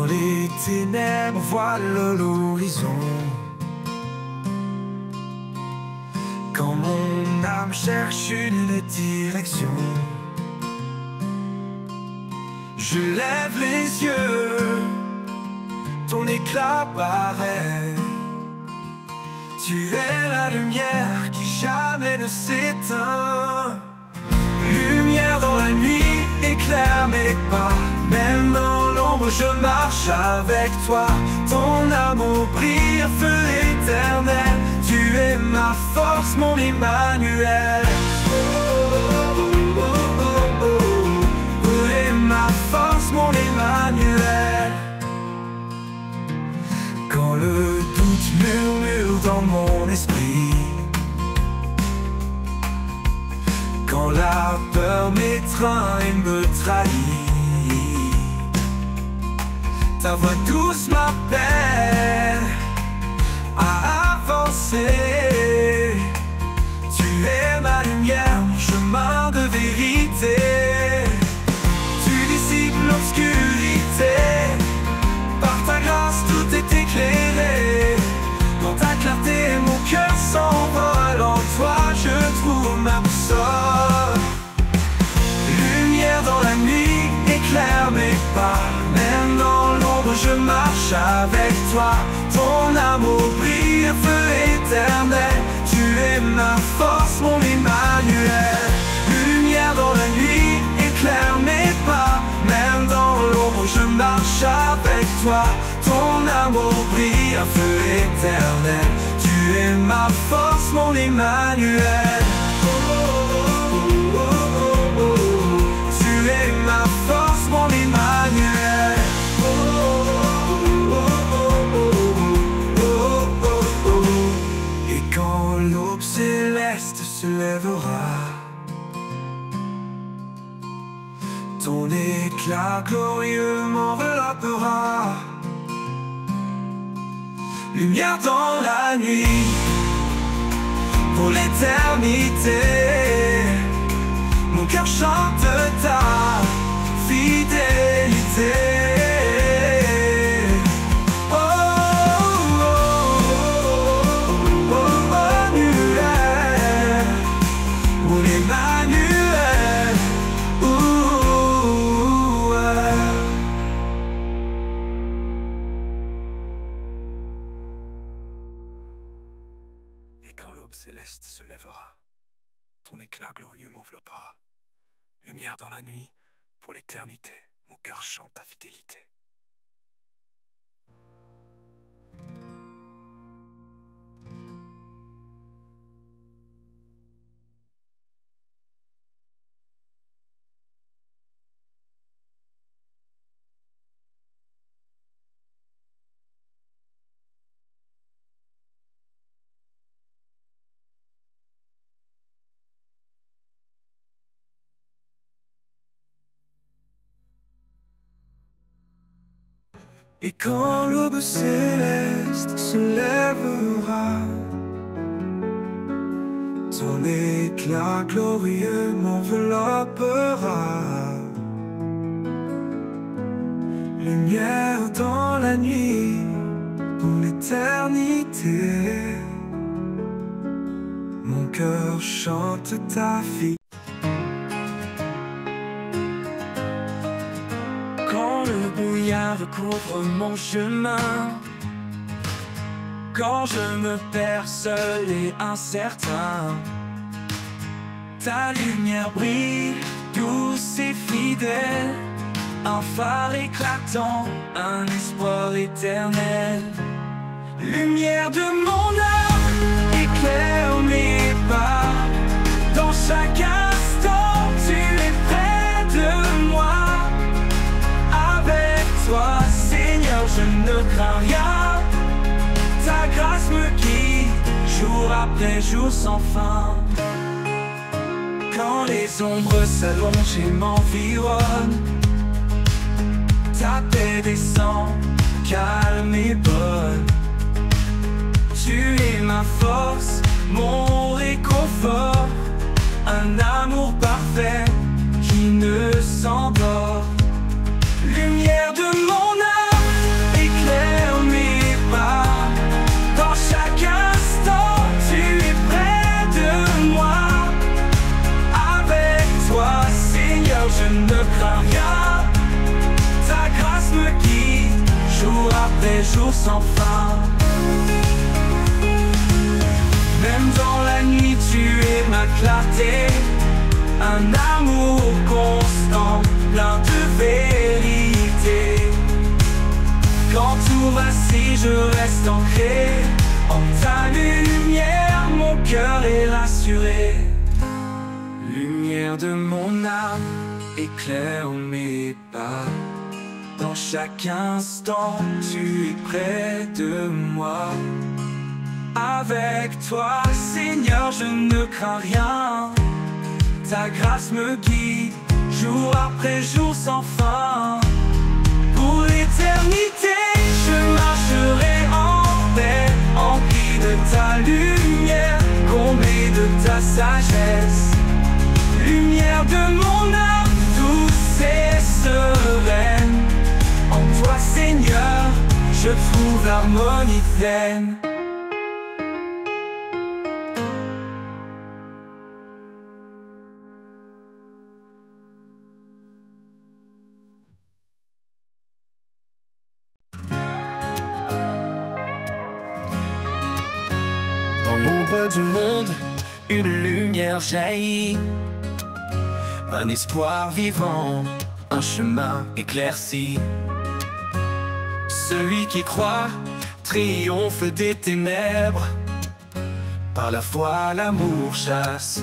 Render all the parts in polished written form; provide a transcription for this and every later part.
les ténèbres voilent l'horizon, quand mon âme cherche une direction, je lève les yeux, ton éclat paraît. Tu es la lumière qui jamais ne s'éteint. Lumière dans la nuit, éclaire mes pas. Même dans l'ombre je marche avec toi. Ton amour brille, feu éternel. Tu es ma force, mon Emmanuel. Tu es ma force, mon Emmanuel. Quand le doute murmure dans mon esprit, quand la peur m'étreint et me trahit, ta voix douce m'appelle à avancer. Tu es ma lumière, mon chemin de vérité. Tu dissipes l'obscurité, par ta grâce tout est éclairé. Dans ta clarté mon cœur s'envole, en toi je trouve ma boussole. Lumière dans la nuit, éclaire mes pas. Même dans l'ombre je marche avec toi. Ton amour brille, feu éternel. Tu es ma force, mon Emmanuel. Lumière dans la nuit, éclaire mes pas. Même dans l'ombre je marche avec toi. Ton amour brille, un feu éternel. Tu es ma force, mon Emmanuel. Tu es ma force, mon Emmanuel. Et quand l'aube céleste se lèvera, ton éclat glorieux m'enveloppera. Lumière dans la nuit, pour l'éternité, mon cœur chante ta fidélité. Oh, oh, oh, oh, Emmanuel, mon Emmanuel. Et quand l'aube céleste se lèvera, ton éclat glorieux m'enveloppera. Lumière dans la nuit, pour l'éternité, mon cœur chante ta fidélité. Et quand l'aube céleste se lèvera, ton éclat glorieux m'enveloppera. Lumière dans la nuit, pour l'éternité, mon cœur chante ta fille. Quand le brouillard recouvre mon chemin, quand je me perds seul et incertain, ta lumière brille, douce et fidèle, un phare éclatant, un espoir éternel. Lumière de mon âme, éclaire mes pas, dans chaque instant tu es près de moi. Avec toi, Seigneur, je ne crains rien. Ta grâce me guide, jour après jour sans fin. Quand les ombres s'allongent et m'environnent, ta paix descend, calme et bonne. Tu es ma force, mon réconfort, un amour parfait qui ne s'endort. Lumière de mon âme, après jour sans fin. Même dans la nuit tu es ma clarté, un amour constant, plein de vérité. Quand tout vacille, je reste ancré en ta lumière, mon cœur est rassuré. Lumière de mon âme, éclaire mes pas. Dans chaque instant, tu es près de moi. Avec toi, Seigneur, je ne crains rien. Ta grâce me guide, jour après jour sans fin. Pour l'éternité, je marcherai en paix, empli de ta lumière, comblé de ta sagesse. Lumière de mon âme, douce et sereine. En toi, Seigneur, je trouve l'harmonie pleine. Du monde, une lumière jaillit, un espoir vivant, un chemin éclairci. Celui qui croit triomphe des ténèbres. Par la foi, l'amour chasse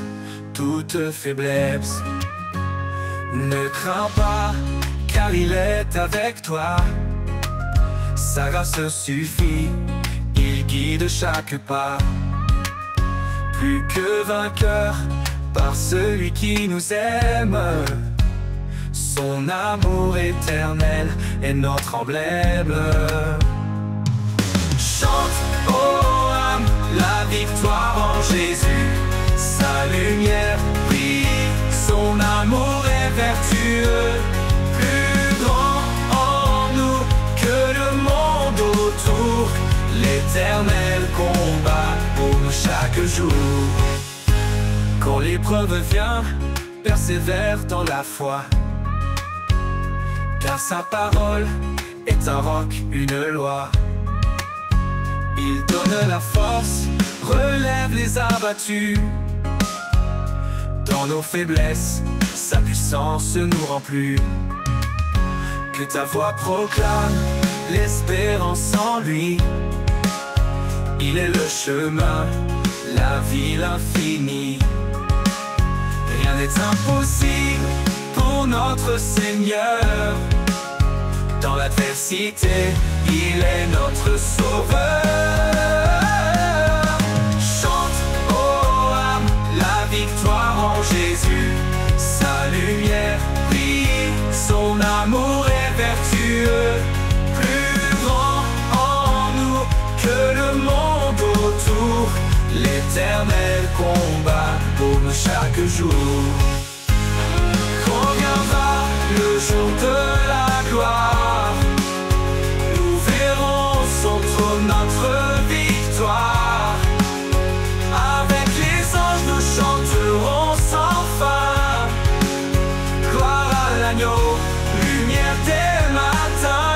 toute faiblesse. Ne crains pas, car il est avec toi. Sa grâce suffit, il guide chaque pas. Plus que vainqueur par celui qui nous aime. Son amour éternel est notre emblème. Chante, ô âme, la victoire en Jésus. Sa lumière brille, son amour est vertueux. Plus grand en nous que le monde autour. L'éternel combat pour nous chaque jour. Quand l'épreuve vient, persévère dans la foi, car sa parole est un roc, une loi. Il donne la force, relève les abattus. Dans nos faiblesses, sa puissance nous rend plus. Que ta voix proclame l'espérance en lui. Il est le chemin, la vie, l'infini. Rien n'est impossible pour notre Seigneur. Dans l'adversité, il est notre sauveur. Chante, ô âme, la victoire en Jésus. Sa lumière brille, son amour est vertueux. Plus grand en nous que le monde autour. L'éternel combat pour nous chaque jour. Quand viendra le jour de la gloire, nous verrons son trône, notre victoire. Avec les anges nous chanterons sans fin. Gloire à l'agneau, lumière des matins.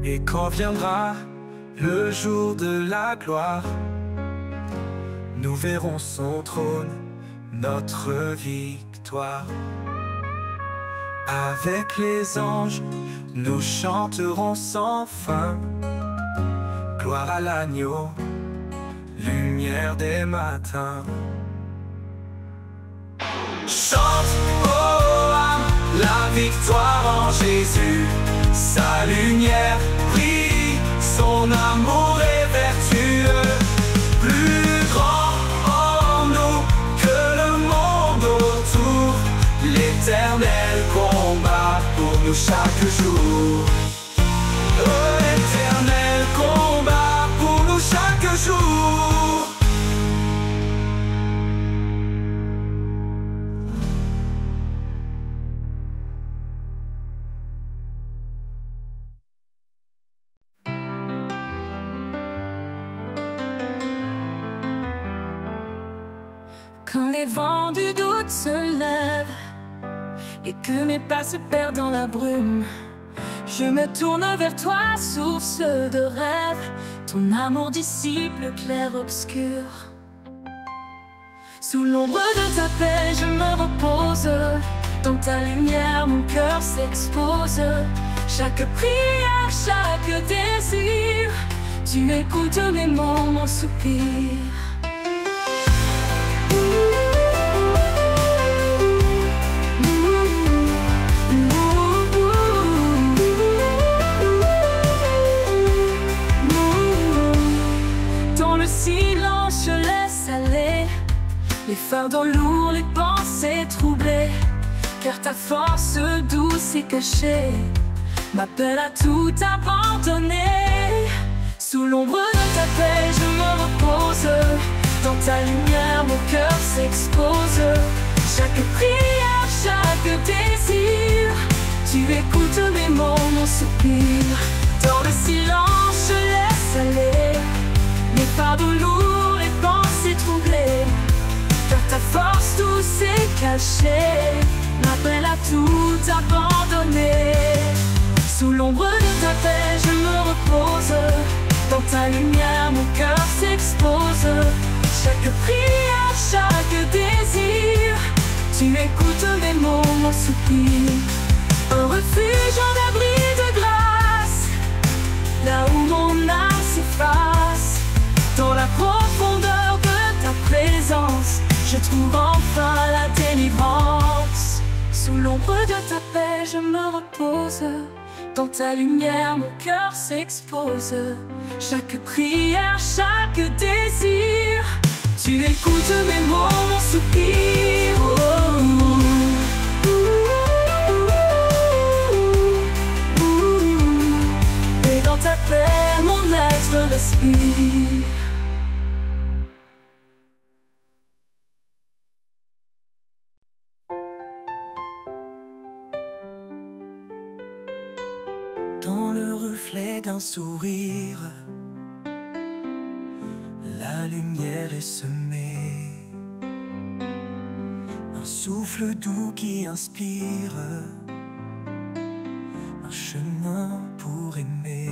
Et quand viendra le jour de la gloire, nous verrons son trône, notre victoire. Avec les anges, nous chanterons sans fin. Gloire à l'agneau, lumière des matins. Chante, ô âme, la victoire en Jésus. Sa lumière brille, son amour est vertueux. Plus grand en nous que le monde autour. L'éternel combat pour nous chaque jour. L'éternel combat pour nous chaque jour. Quand les vents du doute se lèvent et que mes pas se perdent dans la brume, je me tourne vers toi, source de rêve. Ton amour dissipe le clair-obscur. Sous l'ombre de ta paix, je me repose. Dans ta lumière, mon cœur s'expose. Chaque prière, chaque désir, tu écoutes mes mots, mon soupir. Dans le silence, je laisse aller les fardeaux lourds, les pensées troublées, car ta force douce et cachée m'appelle à tout abandonner. Sous l'ombre de ta paix, je me repose. Dans ta lumière, mon cœur s'expose. Chaque prière, chaque désir, tu écoutes mes mots, mon soupir. Dans le silence, je laisse aller les fardeaux lourds, les pensées troublées, car ta force douce et cachée m'appelle à tout abandonner. Sous l'ombre de ta paix, je me repose. Dans ta lumière, mon cœur s'expose. Chaque prière, chaque désir, tu écoutes mes mots, mon soupir. Un refuge en abri de grâce, là où mon âme s'efface. Dans la profondeur de ta présence, je trouve enfin la délivrance. Sous l'ombre de ta paix, je me repose. Dans ta lumière, mon cœur s'expose. Chaque prière, chaque désir, tu écoutes mes mots, mon soupir. Et dans ta paix, mon être respire. Dans le reflet d'un sourire, la lumière est semée. Un souffle doux qui inspire, un chemin pour aimer.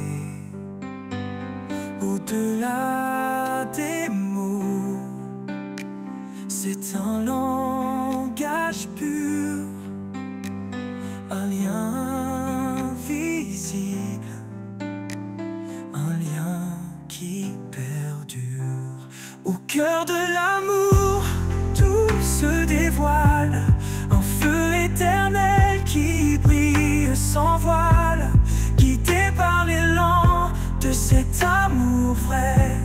Au-delà des mots, c'est un langage pur, un lien visible, un lien qui perdure. Au cœur de l'amour, tout se dévoile, un feu éternel qui brille sans voile, guidé par l'élan de cet amour vrai.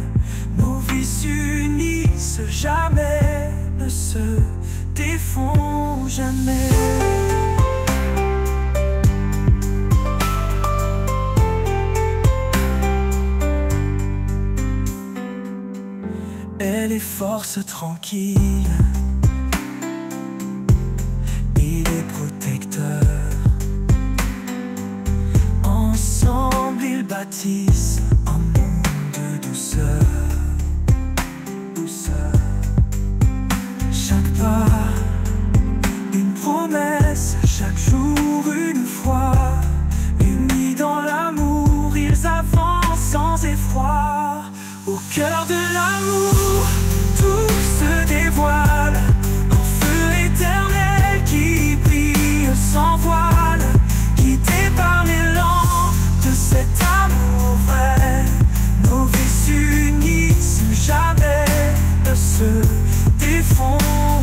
Nos vies s'unissent jamais, ne se défont jamais. Elle est force tranquille et les protecteurs. Ensemble ils bâtissent un monde de douceur. Chaque pas, une promesse, chaque jour une foi. Unis dans l'amour, ils avancent sans effroi. Au cœur de l'amour, tout se dévoile, un feu éternel qui brille sans voile, guidé par l'élan de cet amour vrai. Nos vies s'unissent jamais, ne se défont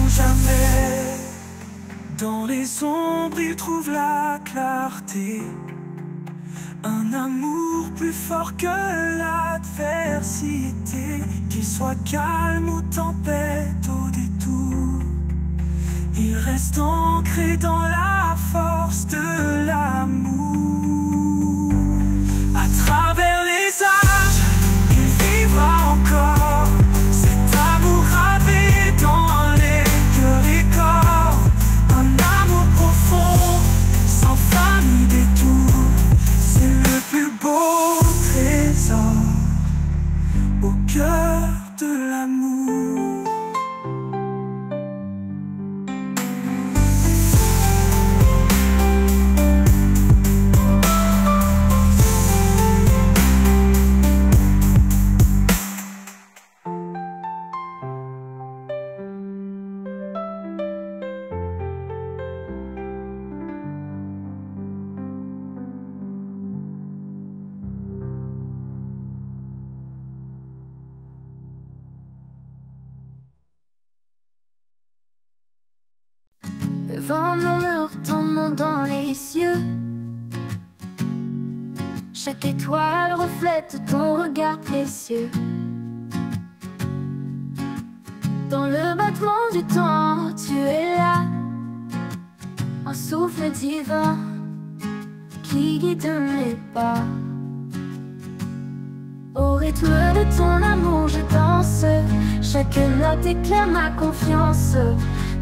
jamais. Dans les ombres, ils trouvent la clarté, un amour plus fort que l'adversité. Qu'il soit calme ou tempête au détour, il reste ancré dans la force de l'amour. À travers les âges, il vivra encore, cet amour gravé dans les cœurs et corps. Un amour profond, sans fin ni détour, c'est le plus beau trésor au cœur de l'amour. vent murmure ton nom dans les cieux. Chaque étoile reflète ton regard précieux. Dans le battement du temps, tu es là, un souffle divin qui guide mes pas. Au rythme de ton amour, je danse. Chaque note éclaire ma confiance.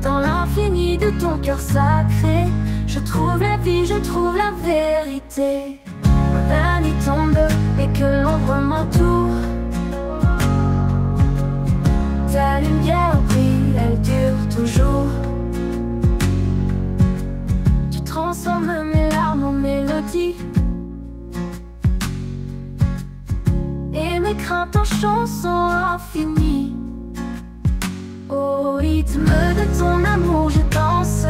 Dans l'infini de ton cœur sacré, je trouve la vie, je trouve la vérité. La nuit tombe et que l'ombre m'entoure. Ta lumière brille, elle dure toujours. Tu transformes mes larmes en mélodie et mes craintes en chansons infinies. Au rythme de ton amour, je danse.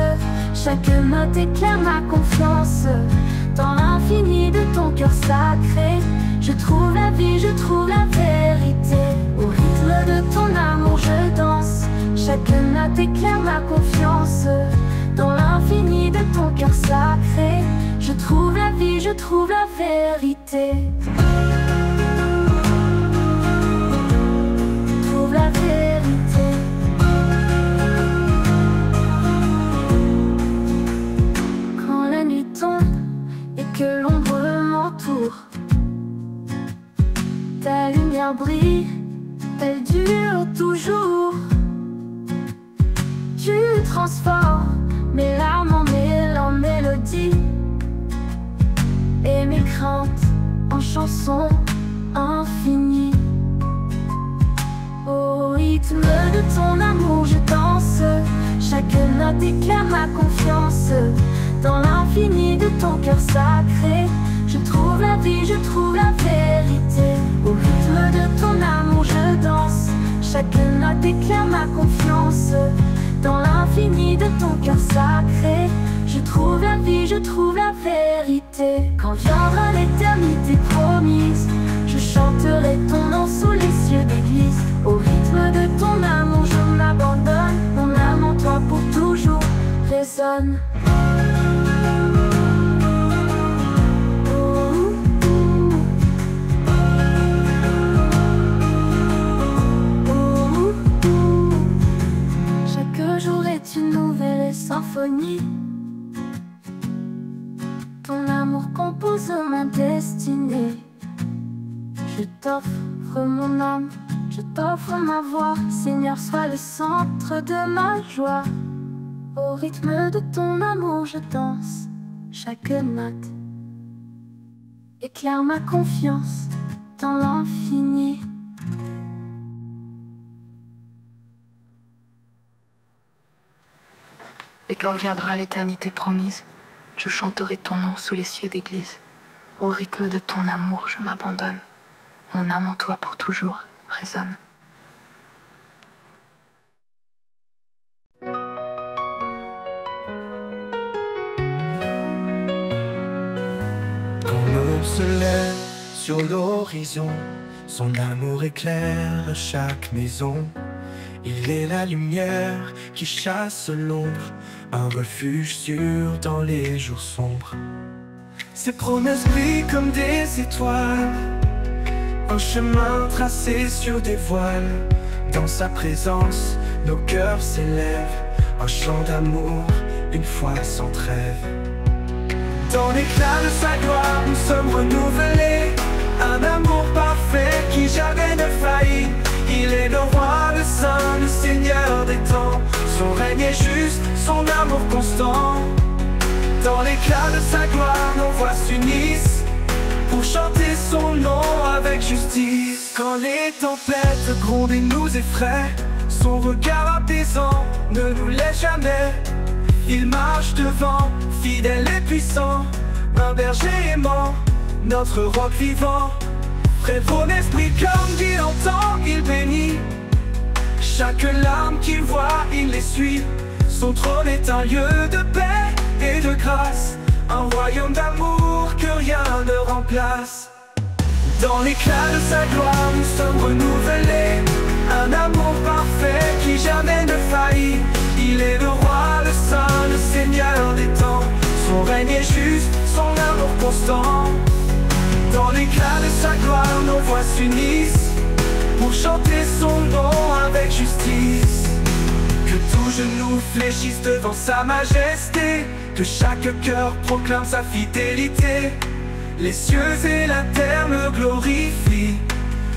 Chaque note éclaire ma confiance. Dans l'infini de ton cœur sacré, je trouve la vie, je trouve la vérité. Au rythme de ton amour, je danse. Chaque note éclaire ma confiance. Dans l'infini de ton cœur sacré, je trouve la vie, je trouve la vérité. Trouve la vérité. Quand la nuit tombe et que l'ombre m'entoure, ta lumière brille, elle dure toujours. Tu transformes mes larmes en mélodie et mes craintes en chansons infinies. Au rythme de ton amour, je danse. Chaque note éclaire ma confiance. Dans l'infini de ton cœur sacré, je trouve la vie, je trouve la vérité. Au rythme de ton amour, je danse. Chaque note éclaire ma confiance. Dans l'infini de ton cœur sacré, je trouve la vie, je trouve la vérité. Quand viendra l'éternité promise, je chanterai ton nom sous les cieux d'église. Au rythme de ton amour, je m'abandonne. Mon âme en toi pour toujours résonne. Chaque jour est une nouvelle symphonie. Ton amour compose ma destinée. Je t'offre mon âme, je t'offre ma voix. Seigneur, sois le centre de ma joie. Au rythme de ton amour, je danse. Chaque note éclaire ma confiance dans l'infini. Et quand viendra l'éternité promise, je chanterai ton nom sous les cieux d'église. Au rythme de ton amour, je m'abandonne. Mon âme en toi pour toujours résonne. Quand l'aube se lève sur l'horizon, son amour éclaire chaque maison. Il est la lumière qui chasse l'ombre, un refuge sûr dans les jours sombres. Ses promesses brillent comme des étoiles, un chemin tracé sur des voiles. Dans sa présence, nos cœurs s'élèvent, un chant d'amour, une foi sans trêve. Dans l'éclat de sa gloire, nous sommes renouvelés, un amour parfait qui jamais ne faillit. Il est le roi, le saint, le seigneur des temps. Son règne est juste, son amour constant. Dans l'éclat de sa gloire, nos voix s'unissent pour chanter son nom avec justice. Quand les tempêtes grondent et nous effraient, son regard apaisant ne nous laisse jamais. Il marche devant, fidèle et puissant, un berger aimant, notre roc vivant. Prévaut l'esprit comme il entend, il bénit chaque larme qu'il voit, il les suit. Son trône est un lieu de paix et de grâce, un royaume d'amour que rien ne remplace. Dans l'éclat de sa gloire, nous sommes renouvelés, un amour parfait qui jamais ne faillit. Il est le roi, le saint, le seigneur des temps. Son règne est juste, son amour constant. Dans l'éclat de sa gloire, nos voix s'unissent pour chanter son nom avec justice. Que tout genou fléchisse devant sa majesté, que chaque cœur proclame sa fidélité. Les cieux et la terre le glorifient,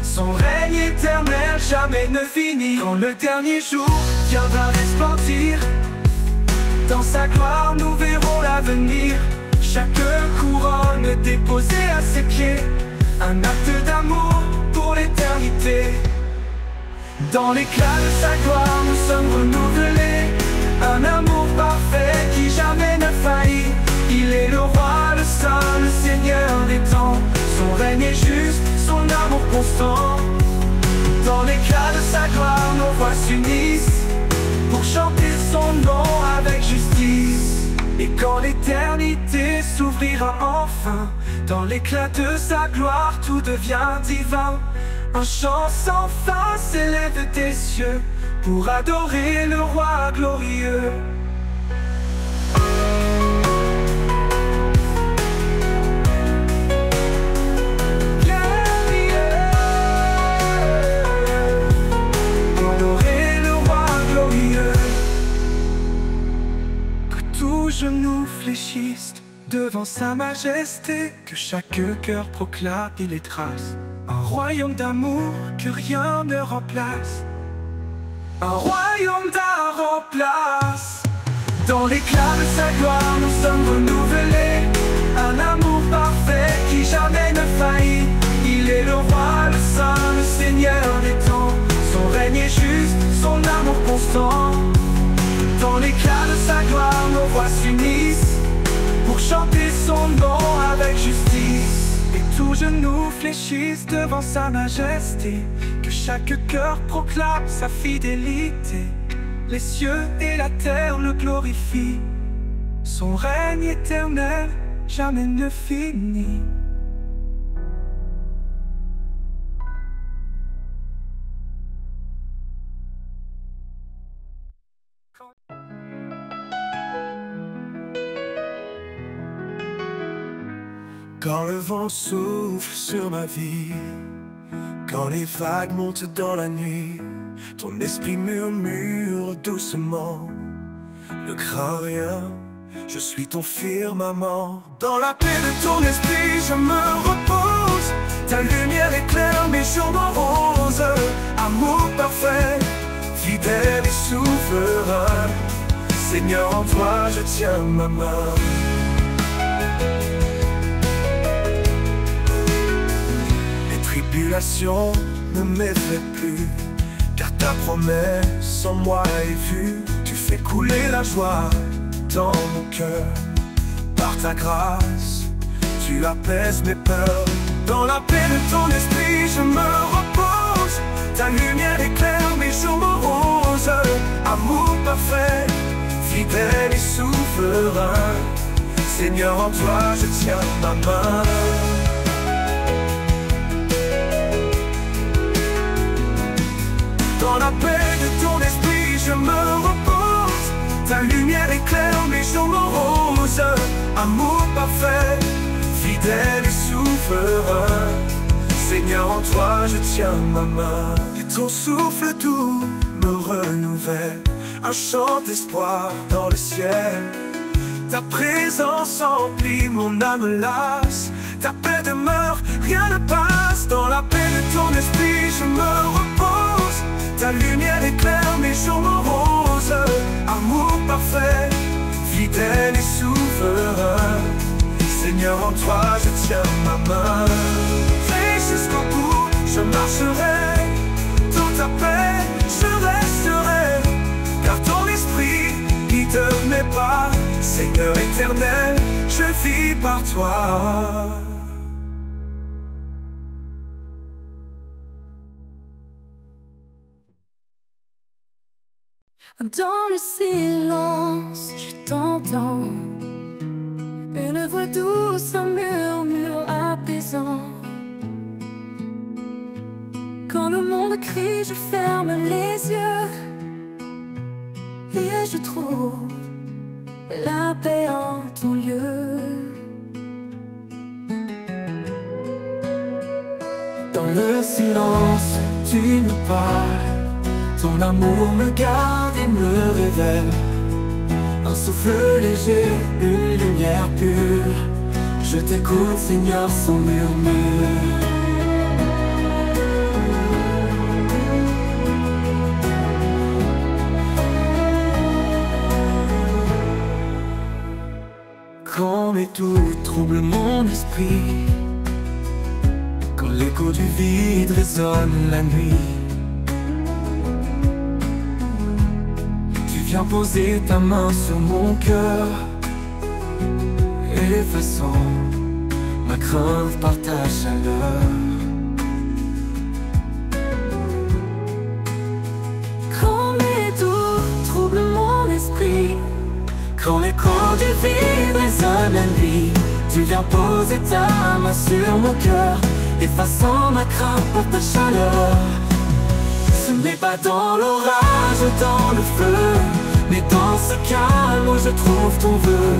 son règne éternel jamais ne finit. Quand le dernier jour viendra resplendir, dans sa gloire nous verrons l'avenir. Chaque couronne déposée à ses pieds, un acte d'amour pour l'éternité. Dans l'éclat de sa gloire nous sommes renouvelés, un amour parfait qui jamais ne faillit. Il est le roi, le saint, le seigneur des temps. Son règne est juste, son amour constant. Dans l'éclat de sa gloire nos voix s'unissent pour chanter son nom avec justice. Et quand l'éternité s'ouvrira enfin, dans l'éclat de sa gloire tout devient divin. Un chant sans fin s'élève des cieux pour adorer le roi glorieux. Adorer le roi glorieux. Que tout genou fléchisse devant sa majesté, que chaque cœur proclame et les traces. Un royaume d'amour que rien ne remplace. Un royaume d'un remplace. Dans l'éclat de sa gloire nous sommes renouvelés, un amour parfait qui jamais ne faillit. Il est le roi, le saint, le seigneur des temps. Son règne est juste, son amour constant. Dans l'éclat de sa gloire nos voix s'unissent pour chanter son nom avec justice. Et tout genou fléchisse devant sa majesté, que chaque cœur proclame sa fidélité. Les cieux et la terre le glorifient, son règne éternel jamais ne finit. Quand le vent souffle sur ma vie, quand les vagues montent dans la nuit, ton esprit murmure doucement, ne crains rien, je suis ton firmament. Dans la paix de ton esprit je me repose, ta lumière éclaire mes jours moroses. Amour parfait, fidèle et souverain, Seigneur en toi je tiens ma main. Tribulation ne m'effraie plus, car ta promesse en moi est vue. Tu fais couler la joie dans mon cœur, par ta grâce, tu apaises mes peurs. Dans la paix de ton esprit je me repose, ta lumière éclaire mes jours moroses. Amour parfait, fidèle et souverain, Seigneur en toi je tiens ma main. Dans la paix de ton esprit je me repose, ta lumière éclaire mes jours moroses. Amour parfait, fidèle et souverain, Seigneur en toi je tiens ma main. Et ton souffle doux me renouvelle, un chant d'espoir dans le ciel. Ta présence emplit mon âme lasse, ta paix demeure, rien ne passe. Dans la paix de ton esprit je me repose, ta lumière éclaire mes jours moroses. Amour parfait, fidèle et souverain, Seigneur en toi je tiens ma main. Et jusqu'au bout je marcherai, dans ta paix je resterai, car ton esprit guide mes pas. Seigneur éternel, je vis par toi. Dans le silence, je t'entends, une voix douce, un murmure apaisant. Quand le monde crie, je ferme les yeux et je trouve la paix en ton lieu. Dans le silence, tu me parles. Ton amour me garde et me révèle. Un souffle léger, une lumière pure. Je t'écoute, Seigneur, sans murmure. Quand mes doutes troublent mon esprit, quand l'écho du vide résonne la nuit, tu viens poser ta main sur mon cœur, effaçant ma crainte par ta chaleur. Quand mes doutes troublent mon esprit, Quand l'écho du vide résonne la nuit, tu viens poser ta main sur mon cœur, effaçant ma crainte par ta chaleur. Ce n'est pas dans l'orage, dans le feu, mais dans ce calme où je trouve ton vœu.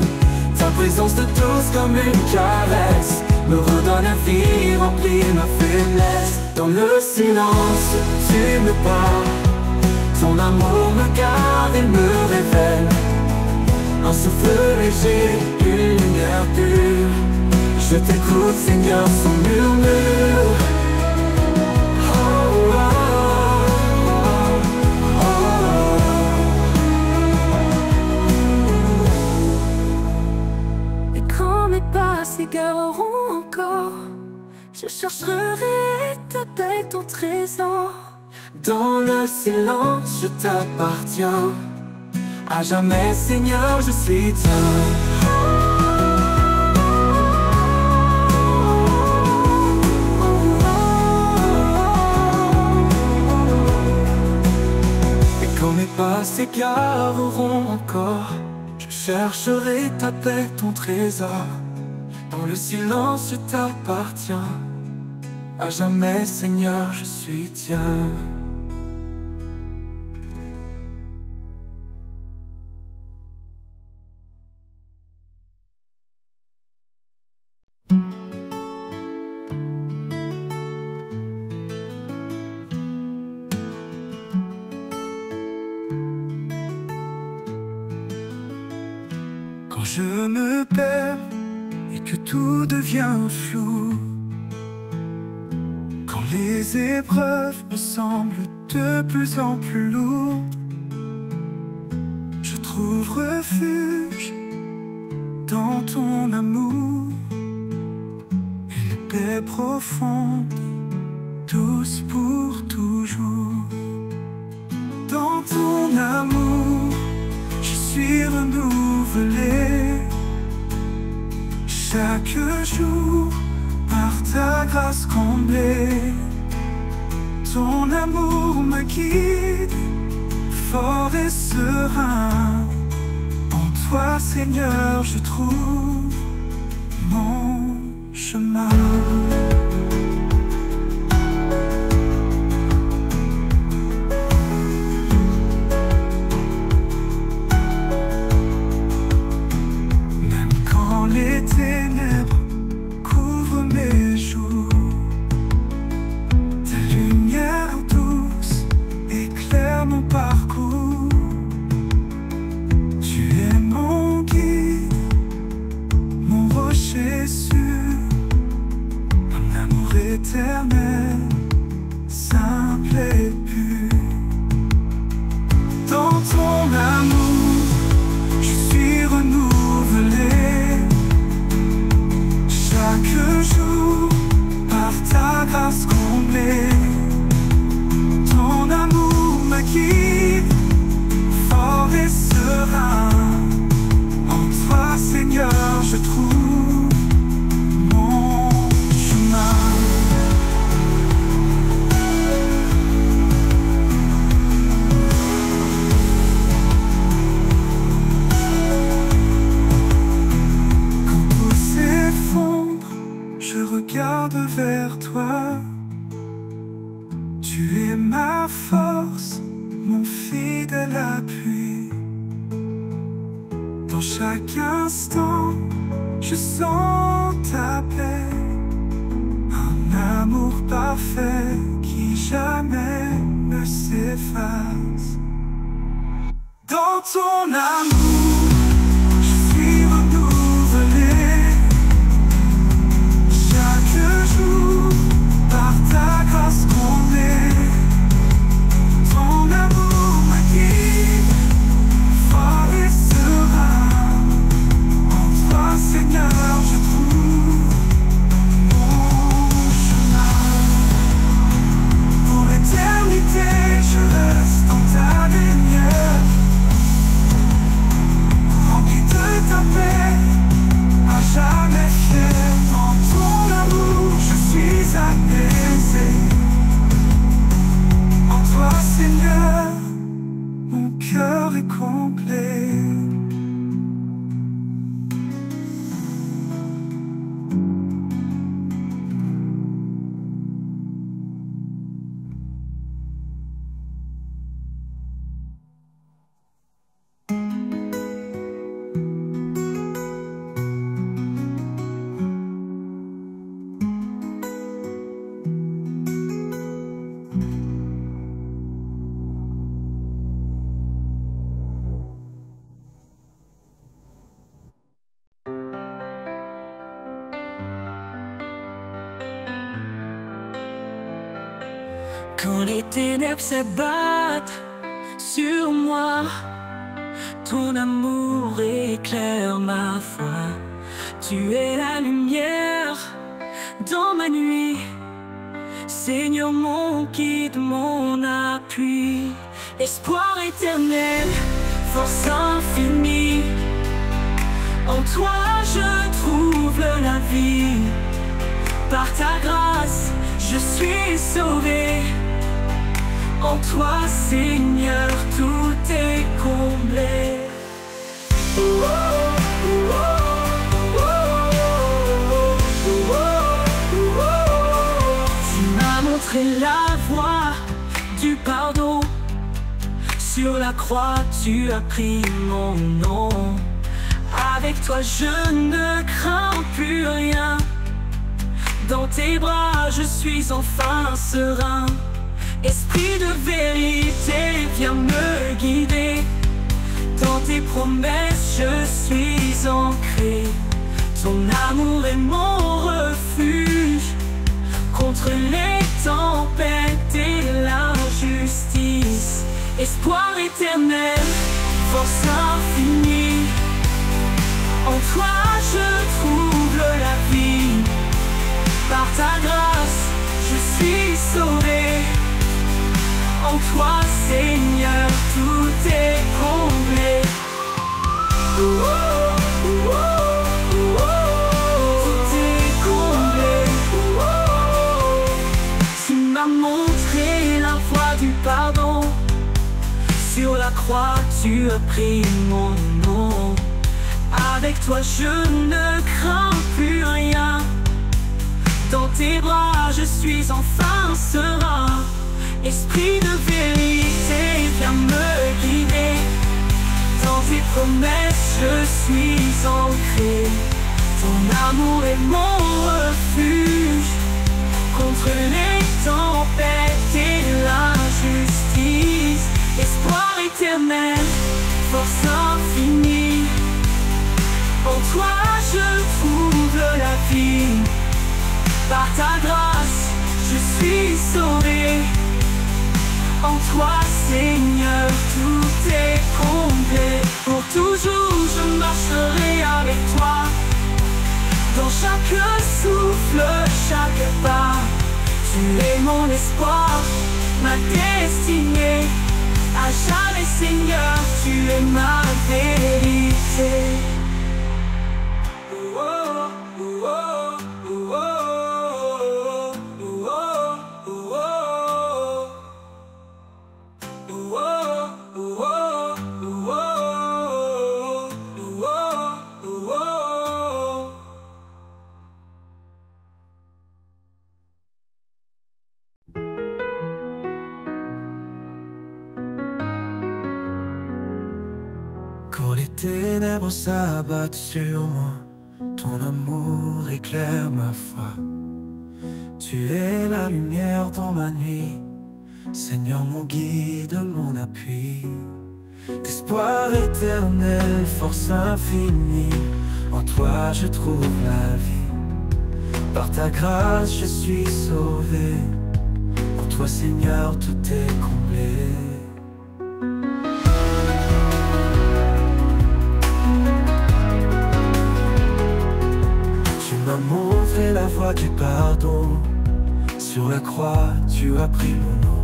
Ta présence de douce comme une caresse me redonne la vie, remplit ma faiblesse. Dans le silence, tu me parles. Ton amour me garde et me révèle. Un souffle léger, une lumière pure. Je t'écoute, Seigneur, sans murmure. Oh, oh, oh, oh. et quand mes pas s'égareront encore, je chercherai ta paix, ton trésor. Dans le silence, je t'appartiens. À jamais, Seigneur, je suis tien. Et quand mes pas s'égareront encore, je chercherai ta paix, ton trésor. Dans le silence, je t'appartiens. À jamais, Seigneur, je suis tien. Quand je me perds et que tout devient flou, quand les épreuves me semblent de plus en plus lourdes, je trouve refuge dans ton amour, une paix profonde, douce pour toujours. Dans ton amour, je suis renouvelé chaque jour par ta grâce comblée. Ton amour me guide, fort et serein. En toi, Seigneur, je trouve mon chemin. Les ténèbres couvrent mes jours, ta lumière douce éclaire mon parcours. Tu es mon guide, mon rocher sûr, un amour éternel, simple et pur. Dans ton amour, je suis renouvelé chaque jour par ta grâce comblée. Ton amour me guide, fort et serein. En toi, Seigneur, je trouve mon chemin. Je regarde vers toi. Tu es ma force, mon fidèle appui. Dans chaque instant, je sens ta paix. Un amour parfait qui jamais ne s'efface. Dans ton amour, je suis renouvelé. Chaque jour, par ta grâce comblée. Ton amour me guide, fort et serein. En toi, Seigneur, je trouve mon chemin. Pour l'éternité, je reste dans ta lumière. Rempli de ta paix, à jamais fier. Dans ton amour, je suis apaisé. En toi, Seigneur, mon cœur est complet. Quand les ténèbres s'abattent sur moi, ton amour éclaire ma foi. Tu es la lumière dans ma nuit, Seigneur mon guide, mon appui. Espoir éternel, force infinie, en toi je trouve la vie. Par ta grâce, je suis sauvé. En toi, Seigneur, tout est comblé. Tu m'as montré la voie du pardon. Sur la croix, tu as pris mon nom. Avec toi, je ne crains plus rien. Dans tes bras, je suis enfin serein. Esprit de vérité, viens me guider. Dans tes promesses, je suis ancré. Ton amour est mon refuge contre les tempêtes et l'injustice. Espoir éternel, force infinie, en toi je trouve la vie. Par ta grâce, je suis sauvé. En toi, Seigneur, tout est comblé. Tout est comblé. Tu m'as montré la voie du pardon. Sur la croix, tu as pris mon nom. Avec toi, je ne crains plus rien. Dans tes bras, je suis enfin serein. Esprit de vérité, viens me guider. Dans tes promesses, je suis ancré. Ton amour est mon refuge contre les tempêtes et l'injustice. Espoir éternel, force infinie, en toi je trouve la vie. Par ta grâce, je suis sauvé. En toi, Seigneur, tout est comblé. Pour toujours, je marcherai avec toi. Dans chaque souffle, chaque pas. Tu es mon espoir, ma destinée. À jamais, Seigneur, tu es ma vérité. ténèbres s'abattent sur moi, ton amour éclaire ma foi. Tu es la lumière dans ma nuit, Seigneur mon guide, mon appui. Espoir éternel, force infinie, en toi je trouve la vie. Par ta grâce je suis sauvé, en toi Seigneur tout est comblé. Tu m'as montré la voie du pardon, sur la croix tu as pris mon nom.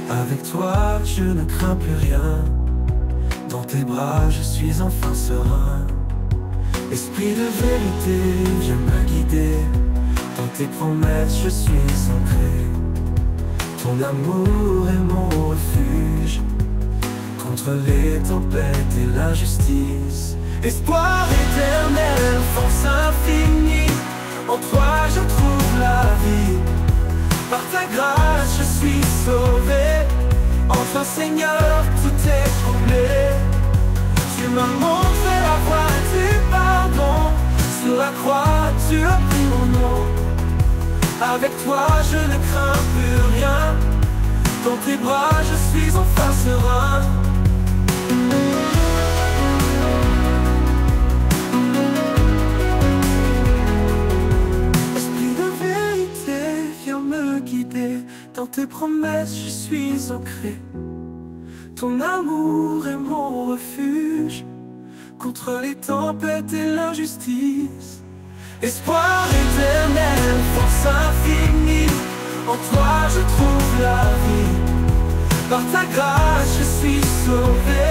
Avec toi je ne crains plus rien, dans tes bras je suis enfin serein. Esprit de vérité, viens me guider, dans tes promesses je suis ancré. Ton amour est mon refuge, contre les tempêtes et l'injustice. Espoir éternel, force infinie, en toi je trouve la vie. Par ta grâce je suis sauvé, enfin Seigneur tout est comblé. Tu m'as montré la voie du pardon, sur la croix tu as pris mon nom. Avec toi je ne crains plus rien, dans tes bras je suis enfin serein. Dans tes promesses je suis ancré. Ton amour est mon refuge, contre les tempêtes et l'injustice. Espoir éternel, force infinie, en toi je trouve la vie. Par ta grâce je suis sauvé,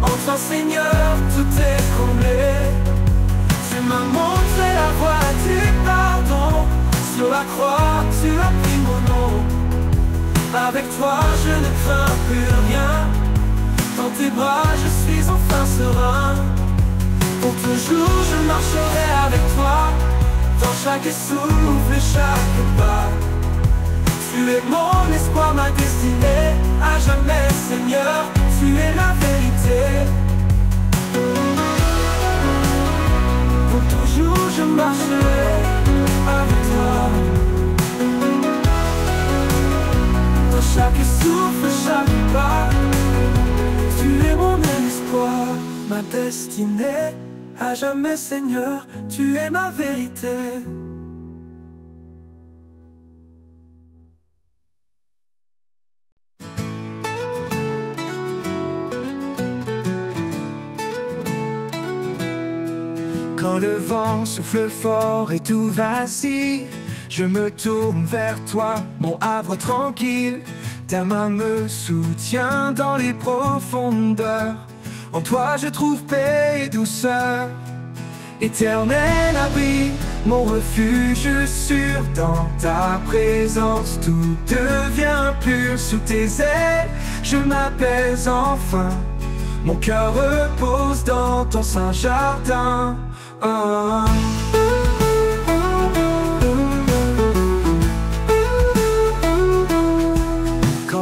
enfin Seigneur tout est comblé. Tu m'as montré la voie du pardon, sur la croix tu as pris mon nom. Avec toi je ne crains plus rien, dans tes bras je suis enfin serein. Pour toujours je marcherai avec toi, dans chaque souffle et chaque pas. Tu es mon espoir, ma destinée, à jamais Seigneur, tu es la vérité. Pour toujours je marcherai avec toi, chaque souffle, chaque pas. Tu es mon espoir, ma destinée, à jamais Seigneur, tu es ma vérité. Quand le vent souffle fort et tout vacille, je me tourne vers toi, mon havre tranquille. Ta main me soutient dans les profondeurs. En toi je trouve paix et douceur. Éternel abri, mon refuge sûr. Dans ta présence tout devient pur. Sous tes ailes je m'apaise enfin. Mon cœur repose dans ton saint jardin. Oh.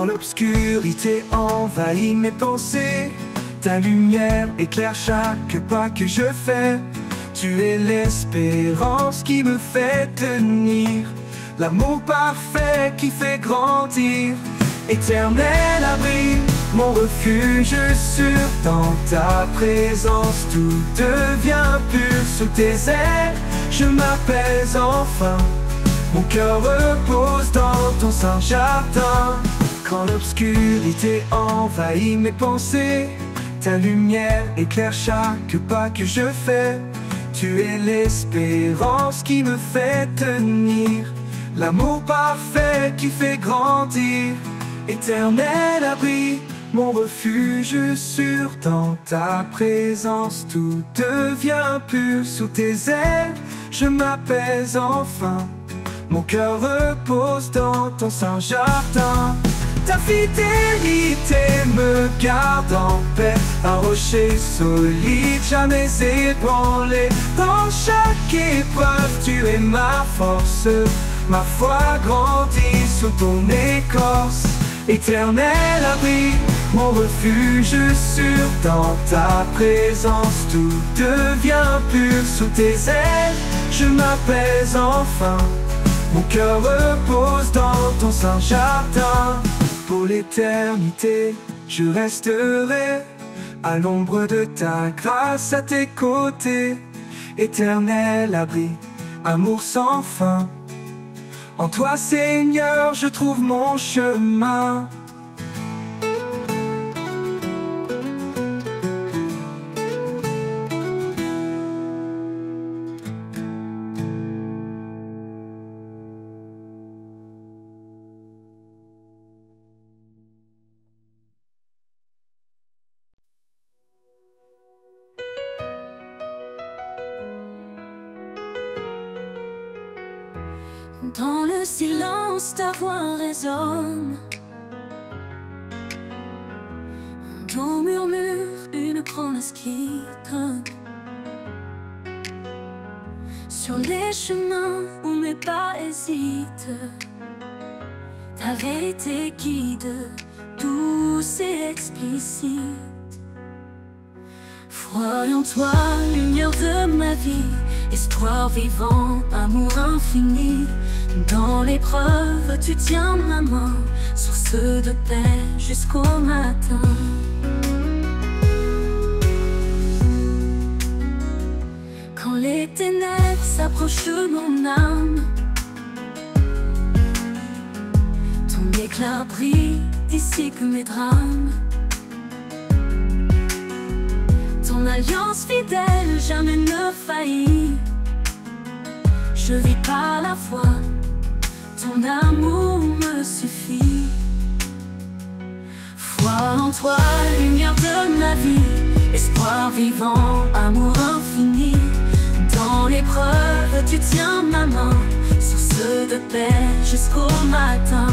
L'obscurité envahit mes pensées, ta lumière éclaire chaque pas que je fais. Tu es l'espérance qui me fait tenir, l'amour parfait qui fait grandir. Éternel abri, mon refuge sûr. Dans ta présence tout devient pur. Sous tes ailes je m'apaise enfin. Mon cœur repose dans ton saint jardin. Quand l'obscurité envahit mes pensées, ta lumière éclaire chaque pas que je fais. Tu es l'espérance qui me fait tenir, l'amour parfait qui fait grandir. Éternel abri, mon refuge sûr. Dans ta présence tout devient pur. Sous tes ailes je m'apaise enfin. Mon cœur repose dans ton saint jardin. Ta fidélité me garde en paix, un rocher solide, jamais ébranlé. Dans chaque épreuve, tu es ma force, ma foi grandit sous ton écorce. Éternel abri, mon refuge sûr dans ta présence. Tout devient pur sous tes ailes, je m'apaise enfin. Mon cœur repose dans ton saint jardin. Pour l'éternité, je resterai à l'ombre de ta grâce, à tes côtés. Éternel abri, amour sans fin. En toi, Seigneur, je trouve mon chemin. Dans le silence, ta voix résonne. Ton murmure, une promesse qui donne. Sur les chemins où mes pas hésitent, ta vérité guide, douce et explicite. Foi en toi, lumière de ma vie, espoir vivant, amour infini. Dans l'épreuve, tu tiens ma main, source de paix jusqu'au matin. Quand les ténèbres s'approchent de mon âme, ton éclat brille, dissipe mes drames. Ton alliance fidèle jamais ne faillit. Je vis par la foi, ton amour me suffit. Foi en toi, lumière de ma vie, espoir vivant, amour infini. Dans l'épreuve, tu tiens ma main, source de paix jusqu'au matin.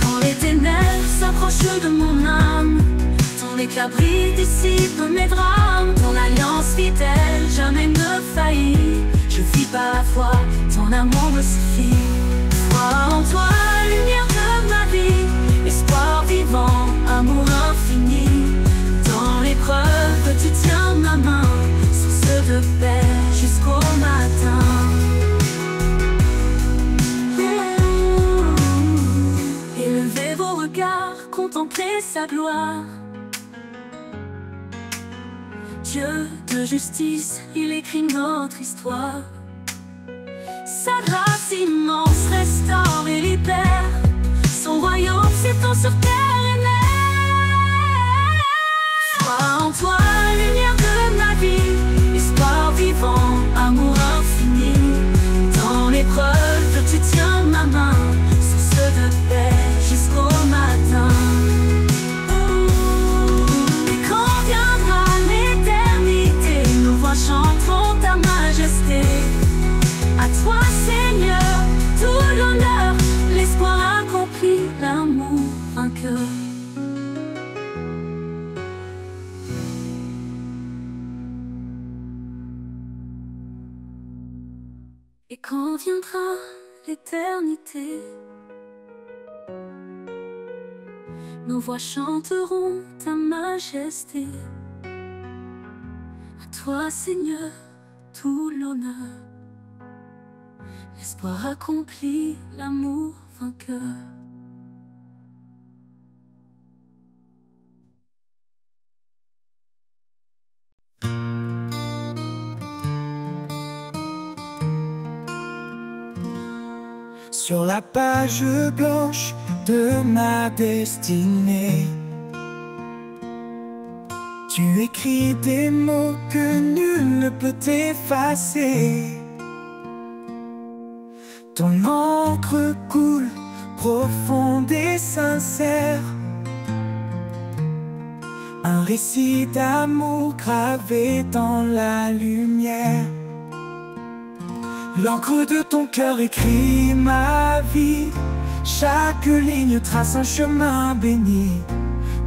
Quand les ténèbres s'approchent de mon âme, ton éclat brille, dissipe mes drames. Ton alliance fidèle jamais ne faillit. Je vis par la foi, ton amour me suffit. Foi en toi, lumière de ma vie, espoir vivant, amour infini. Dans l'épreuve, tu tiens ma main, source de paix jusqu'au matin. Élevez vos regards, contemplez sa gloire. Dieu de justice, il écrit notre histoire. Sa grâce immense restaure et libère. Son royaume s'étend sur terre et mer. Foi en toi, lumière de ma vie, espoir vivant, amour infini. Dans l'épreuve, tu tiens ma main, source de paix jusqu'au matin. Chantons ta majesté. À toi, Seigneur, tout l'honneur, l'espoir accompli, l'amour vainqueur. Et quand viendra l'éternité, nos voix chanteront ta majesté. Toi, Seigneur, tout l'honneur, l'espoir accompli, l'amour vainqueur. Sur la page blanche de ma destinée, tu écris des mots que nul ne peut effacer. Ton encre coule, profonde et sincère. Un récit d'amour gravé dans la lumière. L'encre de ton cœur écrit ma vie. Chaque ligne trace un chemin béni.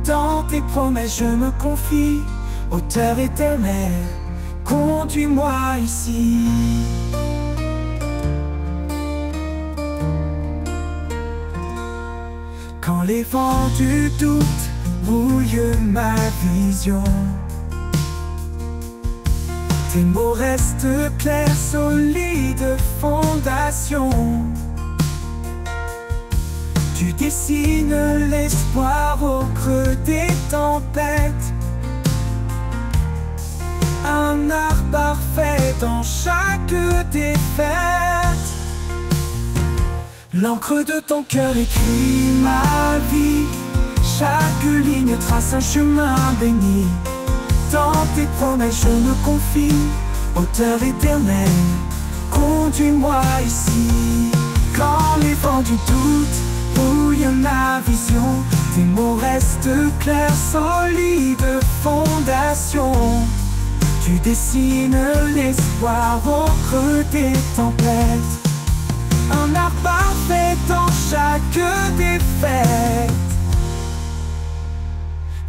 Dans tes promesses je me confie. Auteur éternel, conduis-moi ici. Quand les vents du doute brouille ma vision. Tes mots restent clairs, solides fondations. Tu dessines l'espoir au creux des tempêtes. Un art parfait dans chaque défaite. L'encre de ton cœur écrit ma vie. Chaque ligne trace un chemin béni. Dans tes promesses je me confie. Auteur éternel, conduis-moi ici. Quand les vents du doute brouillent ma vision, tes mots restent clairs, solides fondations. Tu dessines l'espoir au creux des tempêtes. Un art parfait dans chaque défaite.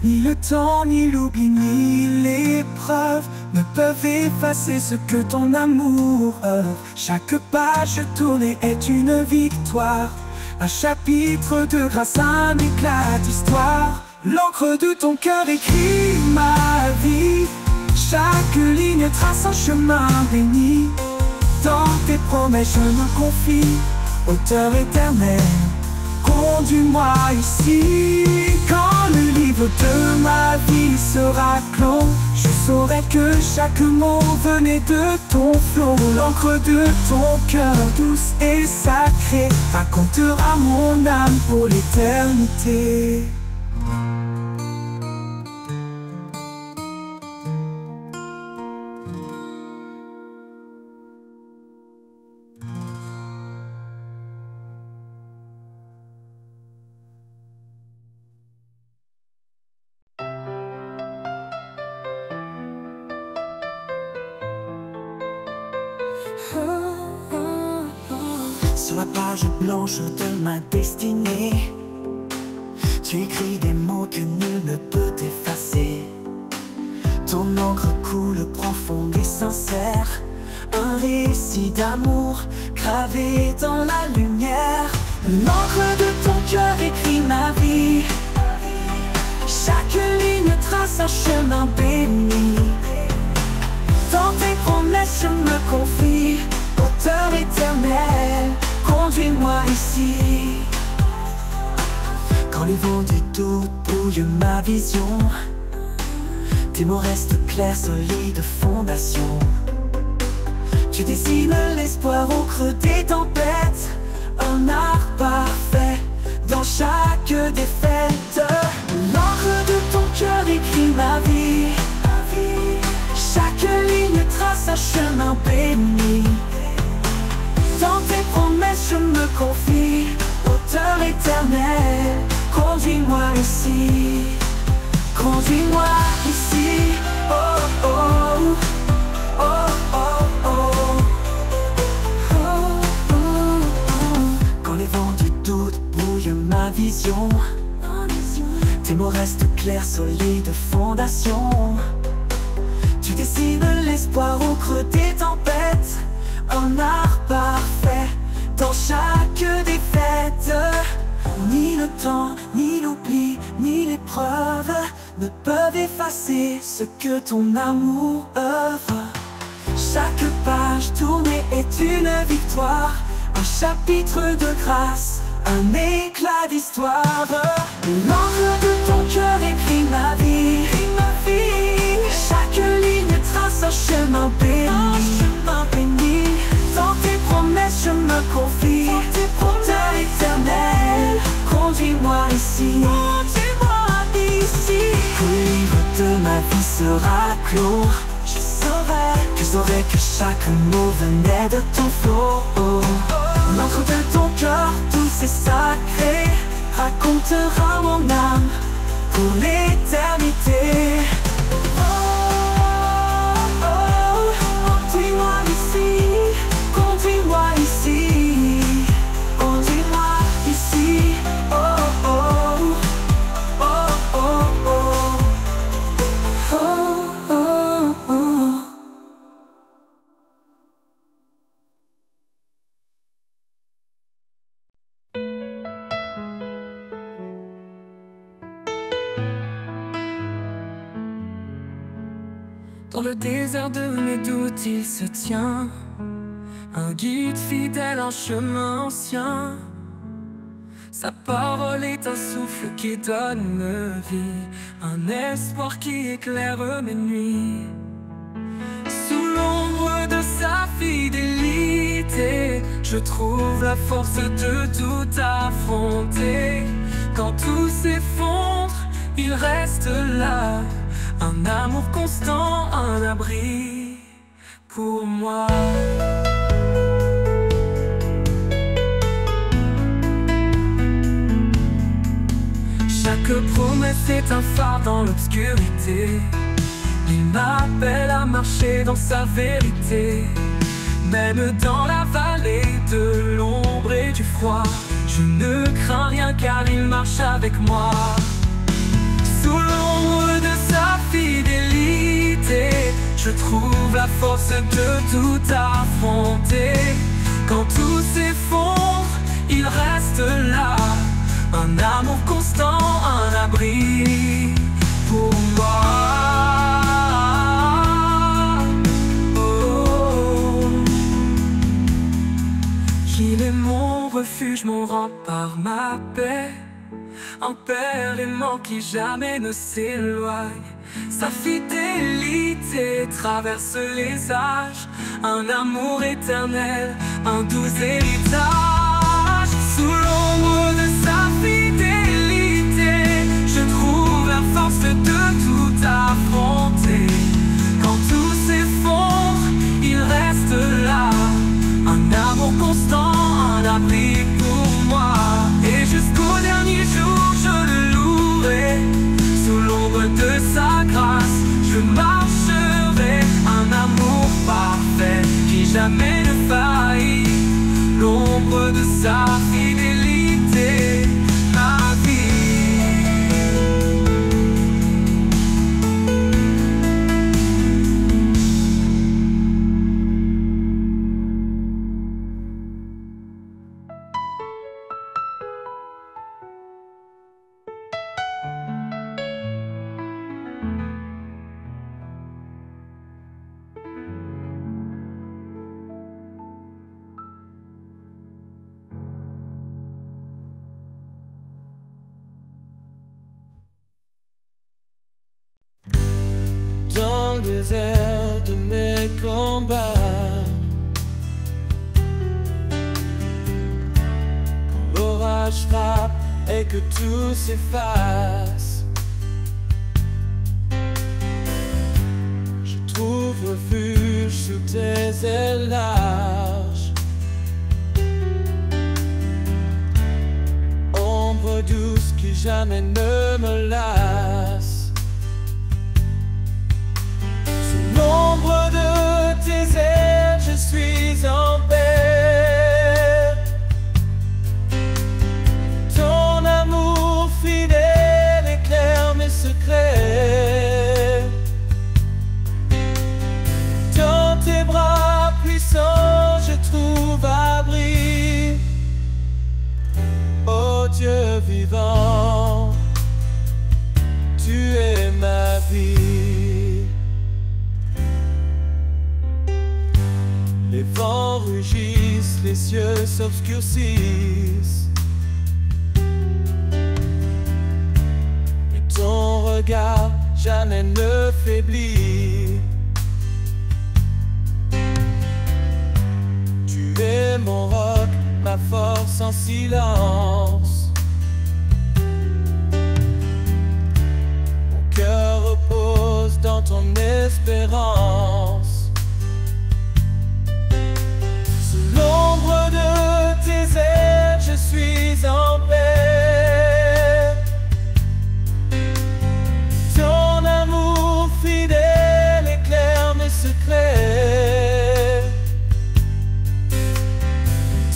Ni le temps, ni l'oubli, ni l'épreuve ne peuvent effacer ce que ton amour œuvre. Chaque page tournée est une victoire, un chapitre de grâce, un éclat d'histoire. L'encre de ton cœur écrit ma vie. Chaque ligne trace un chemin béni. Dans tes promesses je me confie. Auteur éternel, conduis-moi ici. Quand le livre de ma vie sera clos, je saurai que chaque mot venait de ton flot. L'encre de ton cœur douce et sacrée racontera mon âme pour l'éternité. Sur la page blanche de ma destinée, tu écris des mots que nul ne peut effacer. Ton encre coule profonde et sincère, un récit d'amour gravé dans la lumière. L'encre de ton cœur écrit ma vie. Chaque ligne trace un chemin béni. Dans tes promesses je me confie. Auteur éternel, conduis-moi ici. Quand les vents du doute brouillent ma vision, tes mots restent clairs, solides fondations. Tu dessines l'espoir au creux des tempêtes. Un art parfait dans chaque défaite. L'encre de ton cœur écrit ma vie. Chaque ligne trace un chemin béni. Dans tes promesses je me confie. Auteur éternel, conduis-moi ici. Conduis-moi ici. Oh oh oh oh oh oh oh oh. Quand les vents du doute brouillent ma vision, tes mots restent clairs, solides fondations. Tu dessines l'espoir au creux des tempêtes. Un art parfait dans chaque défaite. Ni le temps, ni l'oubli, ni l'épreuve ne peuvent effacer ce que ton amour œuvre. Chaque page tournée est une victoire, un chapitre de grâce, un éclat d'histoire. L'encre de ton cœur écrit ma vie. Chaque ligne trace un chemin béni. Dans tes promesses je me confie. Auteur éternel, conduis-moi ici. Quand le livre de ma vie sera clos, je saurai que chaque mot venait de ton flot. L'encre de ton cœur douce et sacré racontera mon âme pour l'éternité. Conduis-moi ici, conduis-moi ici, conduis-moi ici. Oh oh oh oh oh oh oh oh. Dans le désert de mes doutes, il se tient, un guide fidèle, un chemin ancien. Sa parole est un souffle qui donne vie, un espoir qui éclaire mes nuits. Sous l'ombre de sa fidélité, je trouve la force de tout affronter. Quand tout s'effondre, il reste là, un amour constant, un abri pour moi. Chaque promesse est un phare dans l'obscurité. Il m'appelle à marcher dans sa vérité. Même dans la vallée de l'ombre et du froid, je ne crains rien car il marche avec moi. Sous l'ombre de sa fidélité, je trouve la force de tout affronter. Quand tout s'effondre, il reste là, un amour constant, un abri pour moi. Oh, qu'il est mon refuge, mon rempart, ma paix, un père aimant qui jamais ne s'éloigne. Sa fidélité traverse les âges, un amour éternel, un doux héritage. Sous l'ombre de sa fidélité, je trouve la force de tout affronter. Quand tout s'effondre, il reste là, un amour constant, un abri pour moi. Et jusqu'au dernier jour, je le louerai. Sous l'ombre de sa grâce, je marcherai, un amour parfait qui jamais ne faillit. L'ombre de sa fidélité, ma Dans le désert de mes combats, quand l'orage frappe et que tout s'efface, je trouve refuge sous tes ailes larges. Ombre douce qui jamais ne me lasse. L'ombre de tes ailes, je suis en paix. Ton amour fidèle éclaire mes secrets. Dans tes bras puissants, je trouve abri. Ô Dieu vivant, tu es ma vie. Les vents rugissent, les cieux s'obscurcissent, et ton regard jamais ne faiblit. Tu es mon roc, ma force en silence. Mon cœur repose dans ton espérance. L'ombre de tes ailes, je suis en paix. Ton amour fidèle éclaire mes secrets.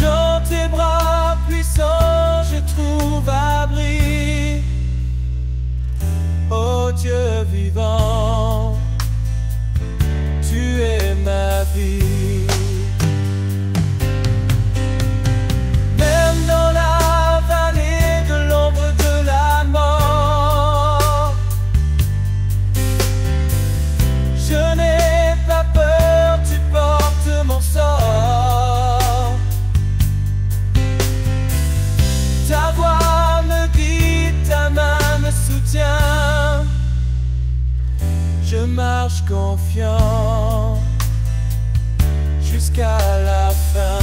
Dans tes bras puissants, je trouve abri. Ô Dieu vivant, tu confiant jusqu'à la fin.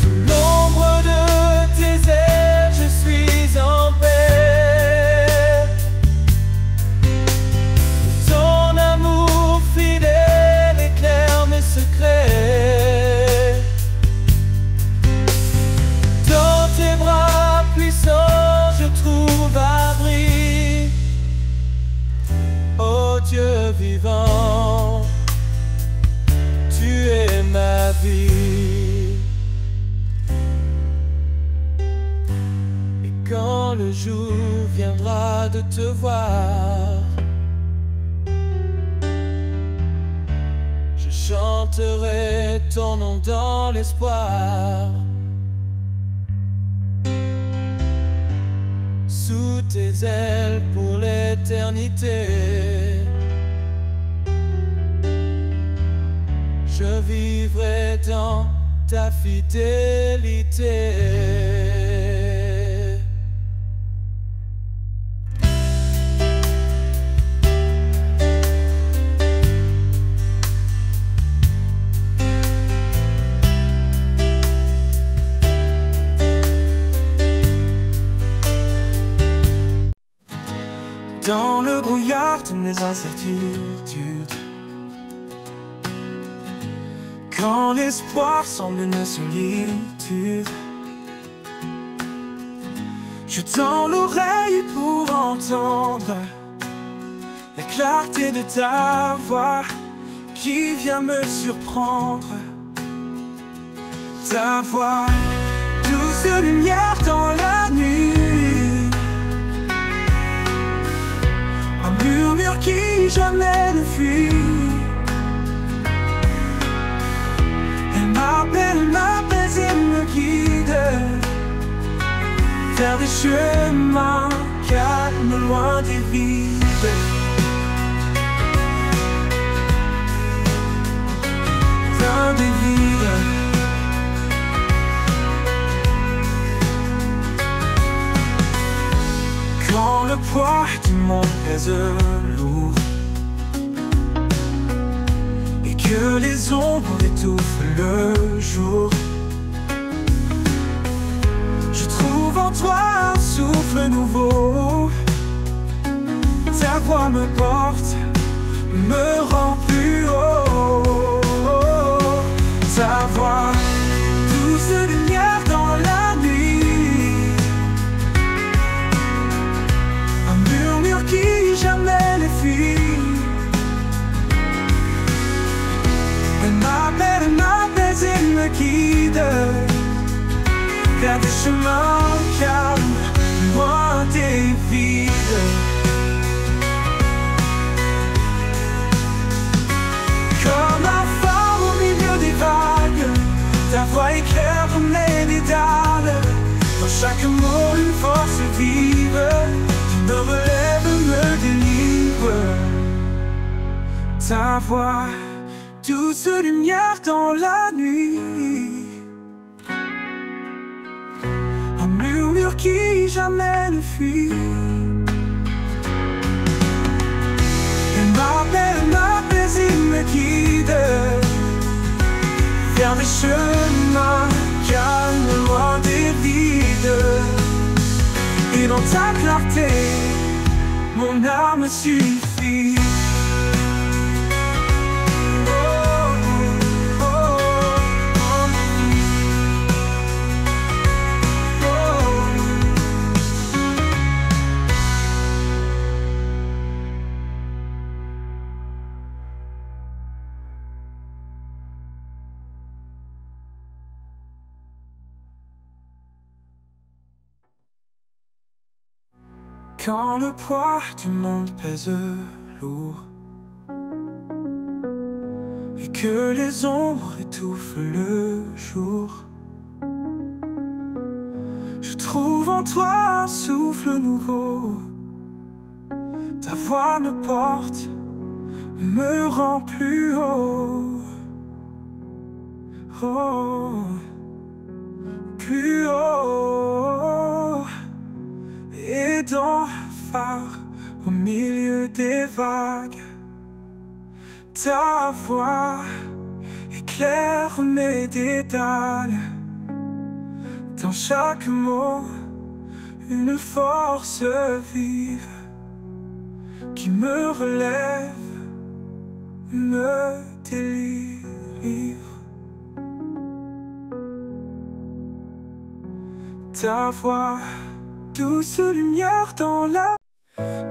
Sous l'ombre de tes ailes, je suis en paix. Ton amour fidèle éclaire mes secrets. Dans tes bras puissants, je trouve abri. Oh Dieu vivant, tu es ma vie. Et quand le jour viendra de te voir, je chanterai ton nom dans l'espoir. Sous tes ailes pour l'éternité, je vivrai dans ta fidélité. Dans le brouillard de mes incertitudes, quand l'espoir semble une solitude, je tends l'oreille pour entendre la clarté de ta voix qui vient me surprendre. Ta voix, douce lumière dans la nuit, un murmure qui jamais ne fuit. Elle m'appelle et me guide vers des chemins calmes, loin des vides. Loin des vides. Quand le poids du monde pèse lourd et que les ombres étouffent le jour, je trouve en toi un souffle nouveau. Ta voix me porte, me rend plus haut. Ta voix, douce lumière dans la nuit, un murmure qui jamais ne fuit. Elle m'appelle et me guide vers des chemins calmes, loin des vides. Comme un phare au milieu des vagues, ta voix éclaire comme les dédales. Dans chaque mot une force vive qui me relève, me délivre. Ta voix, douce lumière dans la nuit, un murmure qui jamais ne fuit. Elle m'appelle et me guide vers des chemins calmes, loin des vides. Et dans ta clarté, mon âme suffit. Quand le poids du monde pèse lourd et que les ombres étouffent le jour, je trouve en toi un souffle nouveau. Ta voix me porte, me rend plus haut. Oh, plus haut. Et dans le phare au milieu des vagues. Ta voix éclaire mes dédales. Dans chaque mot, une force vive qui me relève, me délivre. Ta voix, douce lumière dans la...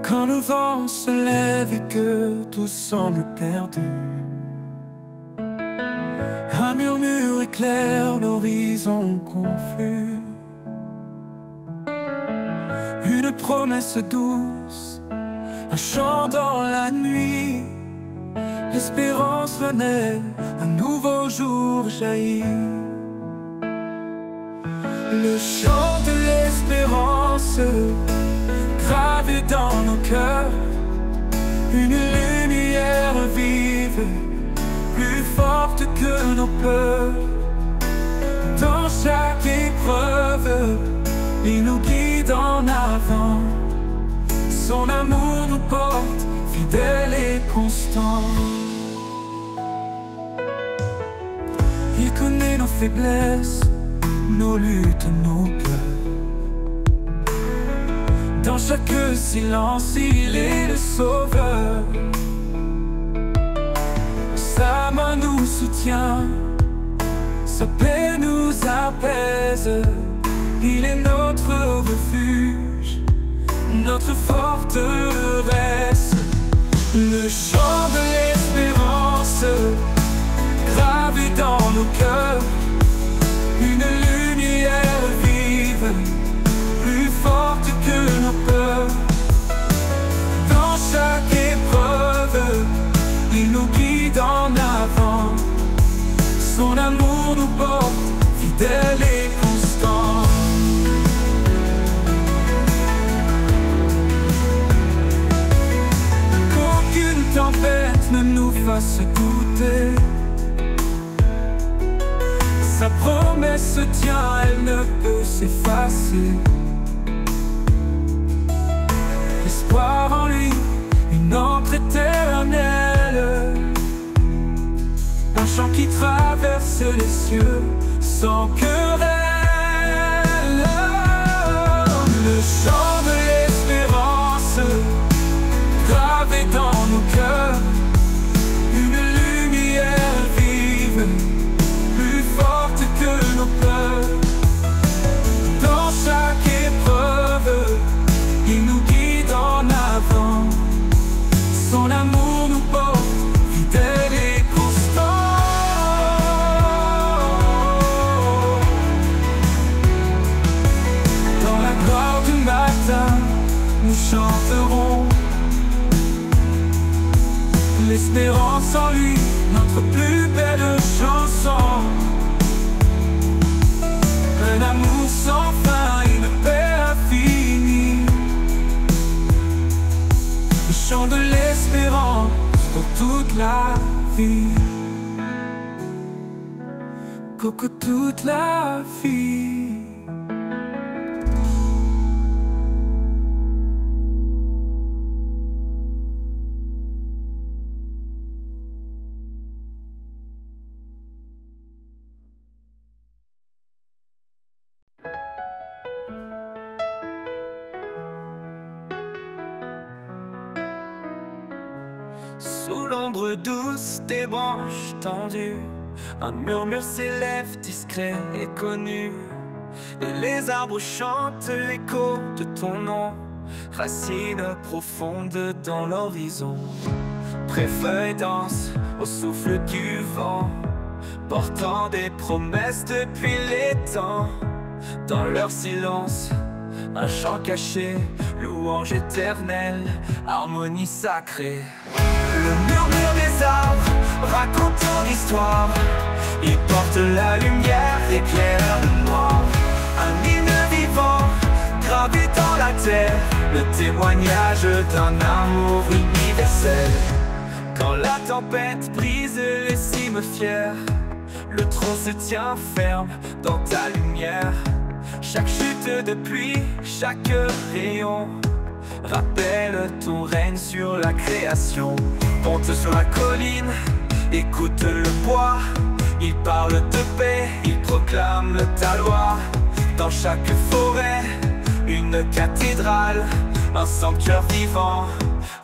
Quand le vent se lève et que tout semble perdu, un murmure éclaire l'horizon confus. Une promesse douce, un chant dans la nuit. L'espérance renaît, un nouveau jour jaillit. Le chant de l'espérance gravé dans nos cœurs, une lumière vive, plus forte que nos peurs. Dans chaque épreuve, il nous guide en avant. Son amour nous porte, fidèle et constant. Il connaît nos faiblesses, nos luttes, nos peurs. Dans chaque silence, il est le sauveur. Sa main nous soutient, sa paix nous apaise. Il est notre refuge, notre forteresse. Le chant de l'espérance gravé dans nos cœurs, une lumière vive, plus forte que nos peurs. Dans chaque épreuve, il nous guide en avant. Son amour nous porte, fidèle et constant. Qu'aucune tempête ne nous fasse douter. Sa promesse se tient, elle ne peut s'effacer. L'espoir en lui, une encre éternelle. Un chant qui traverse les cieux sans querelle. Le chant de l'espérance gravé dans nos cœurs, une lumière vive, plus forte que nos peurs. Dans chaque épreuve, il nous guide en avant. Son amour nous porte, fidèle et constant. Dans la gloire du matin, nous chanterons l'espérance en lui, notre plus belle chanson. Un amour sans fin, une paix infinie. Le chant de l'espérance pour toute la vie. Coco, toute la vie. Sous l'ombre douce des branches tendues, un murmure s'élève discret et connu. Et les arbres chantent l'écho de ton nom, racines profondes dans l'horizon. Préfeuilles dansent au souffle du vent, portant des promesses depuis les temps. Dans leur silence, un chant caché, louange éternelle, harmonie sacrée. Le murmure des arbres raconte ton histoire. Il porte la lumière, éclaire le noir. Un hymne vivant, gravé dans la terre, le témoignage d'un amour universel. Quand la tempête brise les cimes fières, le trône se tient ferme dans ta lumière. Chaque chute de pluie, chaque rayon rappelle ton règne sur la création. Monte sur la colline, écoute le bois. Il parle de paix, il proclame ta loi. Dans chaque forêt, une cathédrale, un sanctuaire vivant,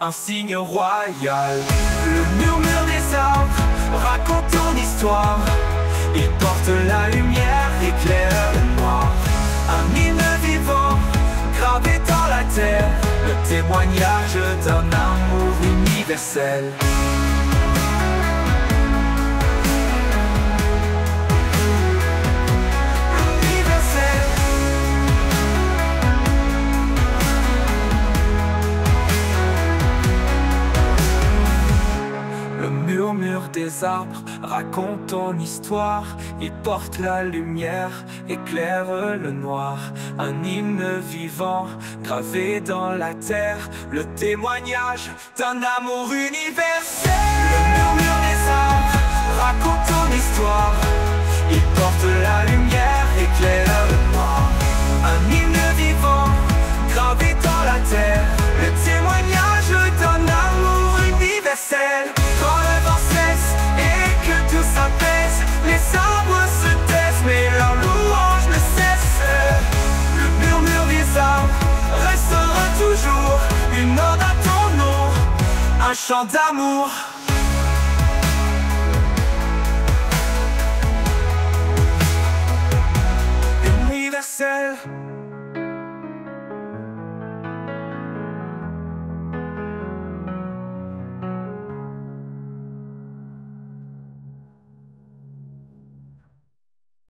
un signe royal. Le murmure des arbres raconte ton histoire. Il porte la lumière, éclaire le noir. Un hymne vivant, gravé dans la terre, le témoignage d'un amour universel. Le murmure des arbres raconte ton histoire. Il porte la lumière, éclaire le noir. Un hymne vivant, gravé dans la terre, le témoignage d'un amour universel. Le murmure des arbres raconte ton histoire. Il porte la lumière, éclaire le noir. Un hymne vivant, gravé dans la terre, le témoignage d'un amour universel. Quand le vent cesse et que tout s'apaise, les arbres se taisent mais leur louange ne cesse. Le murmure des arbres restera toujours une ode à ton nom, un chant d'amour.